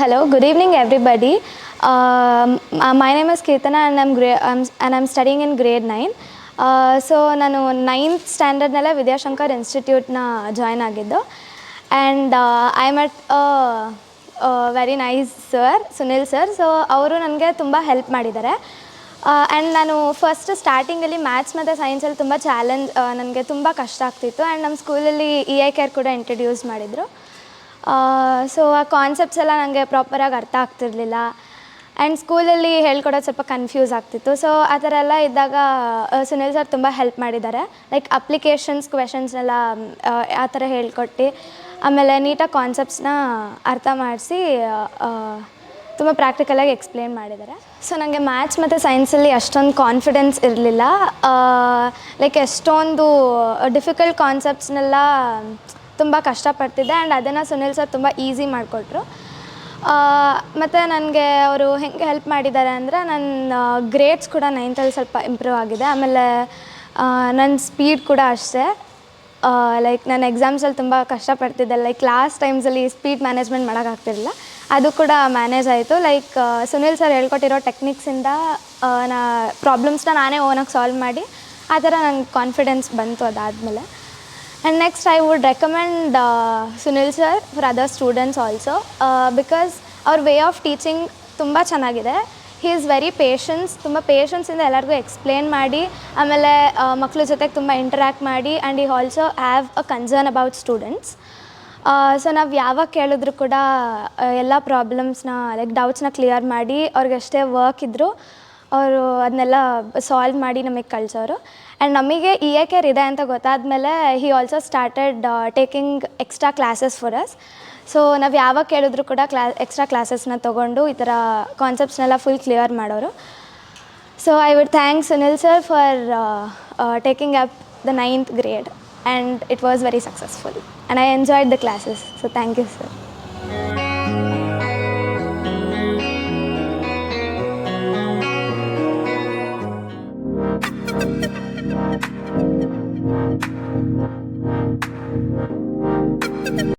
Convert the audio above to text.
Hello, good evening, everybody. My name is Kirtana, and I'm studying in grade 9. So ನಾನು 9th ಸ್ಟ್ಯಾಂಡರ್ಡ್ನಲ್ಲೇ Vidyashankar ಇನ್ಸ್ಟಿಟ್ಯೂಟ್ನ join ಆಗಿದ್ದು. And I met very nice sir, Sunil sir. So ಅವರು ನನಗೆ ತುಂಬ help ಮಾಡಿದ್ದಾರೆ. And ನಾನು first ಸ್ಟಾರ್ಟಿಂಗಲ್ಲಿ maths ಮತ್ತು ಸೈನ್ಸಲ್ಲಿ ತುಂಬ ನನಗೆ ತುಂಬ ಕಷ್ಟ ಆಗ್ತಿತ್ತು. ಆ್ಯಂಡ್ ನಮ್ಮ ಸ್ಕೂಲಲ್ಲಿ EICare ಕೂಡ ಇಂಟ್ರಡ್ಯೂಸ್ ಮಾಡಿದರು. ಸೊ ಆ ಕಾನ್ಸೆಪ್ಟ್ಸ್ ಎಲ್ಲ ನನಗೆ ಪ್ರಾಪರಾಗಿ ಅರ್ಥ ಆಗ್ತಿರಲಿಲ್ಲ. ಆ್ಯಂಡ್ ಸ್ಕೂಲಲ್ಲಿ ಹೇಳ್ಕೊಡೋದು ಸ್ವಲ್ಪ ಕನ್ಫ್ಯೂಸ್ ಆಗ್ತಿತ್ತು. ಸೊ ಆ ಥರ ಎಲ್ಲ ಇದ್ದಾಗ ಸುನಿಲ್ ಸರ್ ತುಂಬ ಹೆಲ್ಪ್ ಮಾಡಿದ್ದಾರೆ. ಲೈಕ್ ಅಪ್ಲಿಕೇಶನ್ಸ್ ಕ್ವೆಶನ್ಸ್ನೆಲ್ಲ ಆ ಥರ ಹೇಳ್ಕೊಟ್ಟು, ಆಮೇಲೆ ನೀಟಾಗಿ ಕಾನ್ಸೆಪ್ಟ್ಸ್ನ ಅರ್ಥ ಮಾಡಿಸಿ ತುಂಬ ಪ್ರಾಕ್ಟಿಕಲಾಗಿ ಎಕ್ಸ್ಪ್ಲೇನ್ ಮಾಡಿದ್ದಾರೆ. ಸೊ ನನಗೆ ಮ್ಯಾಥ್ಸ್ ಮತ್ತು ಸೈನ್ಸಲ್ಲಿ ಅಷ್ಟೊಂದು ಕಾನ್ಫಿಡೆನ್ಸ್ ಇರಲಿಲ್ಲ. ಲೈಕ್ ಎಷ್ಟೊಂದು ಡಿಫಿಕಲ್ಟ್ ಕಾನ್ಸೆಪ್ಟ್ಸ್ನೆಲ್ಲ ತುಂಬ ಕಷ್ಟಪಡ್ತಿದ್ದೆ. ಆ್ಯಂಡ್ ಅದನ್ನು ಸುನಿಲ್ ಸರ್ ತುಂಬ ಈಸಿ ಮಾಡಿಕೊಟ್ರು. ಮತ್ತು ನನಗೆ ಅವರು ಹೆಂಗೆ ಹೆಲ್ಪ್ ಮಾಡಿದ್ದಾರೆ ಅಂದರೆ, ನನ್ನ ಗ್ರೇಡ್ಸ್ ಕೂಡ 9th ಸ್ವಲ್ಪ ಇಂಪ್ರೂವ್ ಆಗಿದೆ. ಆಮೇಲೆ ನನ್ನ ಸ್ಪೀಡ್ ಕೂಡ ಅಷ್ಟೇ. ಲೈಕ್ ನಾನು ಎಕ್ಸಾಮ್ಸಲ್ಲಿ ತುಂಬ ಕಷ್ಟಪಡ್ತಿದ್ದೆ. ಲೈಕ್ ಲಾಸ್ಟ್ ಟೈಮ್ಸಲ್ಲಿ ಸ್ಪೀಡ್ ಮ್ಯಾನೇಜ್ಮೆಂಟ್ ಮಾಡೋಕ್ಕಾಗ್ತಿರಲಿಲ್ಲ, ಅದು ಕೂಡ ಮ್ಯಾನೇಜ್ ಆಯಿತು. ಲೈಕ್ ಸುನಿಲ್ ಸರ್ ಹೇಳ್ಕೊಟ್ಟಿರೋ ಟೆಕ್ನಿಕ್ಸಿಂದ ಪ್ರಾಬ್ಲಮ್ಸ್ನ ನಾನೇ ಓನಾಗಿ ಸಾಲ್ವ್ ಮಾಡಿ ಆ ಥರ ನಂಗೆ ಕಾನ್ಫಿಡೆನ್ಸ್ ಬಂತು ಅದಾದಮೇಲೆ. And next I would recommend Sunil sir for other students also, because our way of teaching ತುಂಬ ಚೆನ್ನಾಗಿದೆ. He is very patient, ತುಂಬ ಪೇಷನ್ಸಿಂದ ಎಲ್ಲರಿಗೂ ಎಕ್ಸ್ಪ್ಲೇನ್ ಮಾಡಿ, ಆಮೇಲೆ ಮಕ್ಕಳ ಜೊತೆಗೆ ತುಂಬ ಇಂಟ್ರ್ಯಾಕ್ಟ್ ಮಾಡಿ. And he also have a concern about students. So ನಾವು ಯಾವಾಗ ಕೇಳಿದ್ರು ಕೂಡ ಎಲ್ಲ ಪ್ರಾಬ್ಲಮ್ಸ್ನ ಲೈಕ್ ಡೌಟ್ಸ್ನ ಕ್ಲಿಯರ್ ಮಾಡಿ, ಅವ್ರಿಗೆ ಎಷ್ಟೇ ವರ್ಕ್ ಇದ್ದರೂ ಅವರು ಅದನ್ನೆಲ್ಲ ಸಾಲ್ವ್ ಮಾಡಿ ನಮಗೆ ಕಳಿಸೋರು. ಆ್ಯಂಡ್ ನಮಗೆ EICare ಇದೆ ಅಂತ ಗೊತ್ತಾದಮೇಲೆ he also started taking extra classes for us. So ನಾವು ಯಾವಾಗ ಕೇಳಿದ್ರು ಕೂಡ ಎಕ್ಸ್ಟ್ರಾ ಕ್ಲಾಸಸ್ನ ತೊಗೊಂಡು ಈ ಥರ ಕಾನ್ಸೆಪ್ಟ್ಸ್ನೆಲ್ಲ ಫುಲ್ ಕ್ಲಿಯರ್ ಮಾಡೋರು. So I would thank Sunil sir for taking up the 9th grade, and it was very successful and I enjoyed the classes. So thank you sir.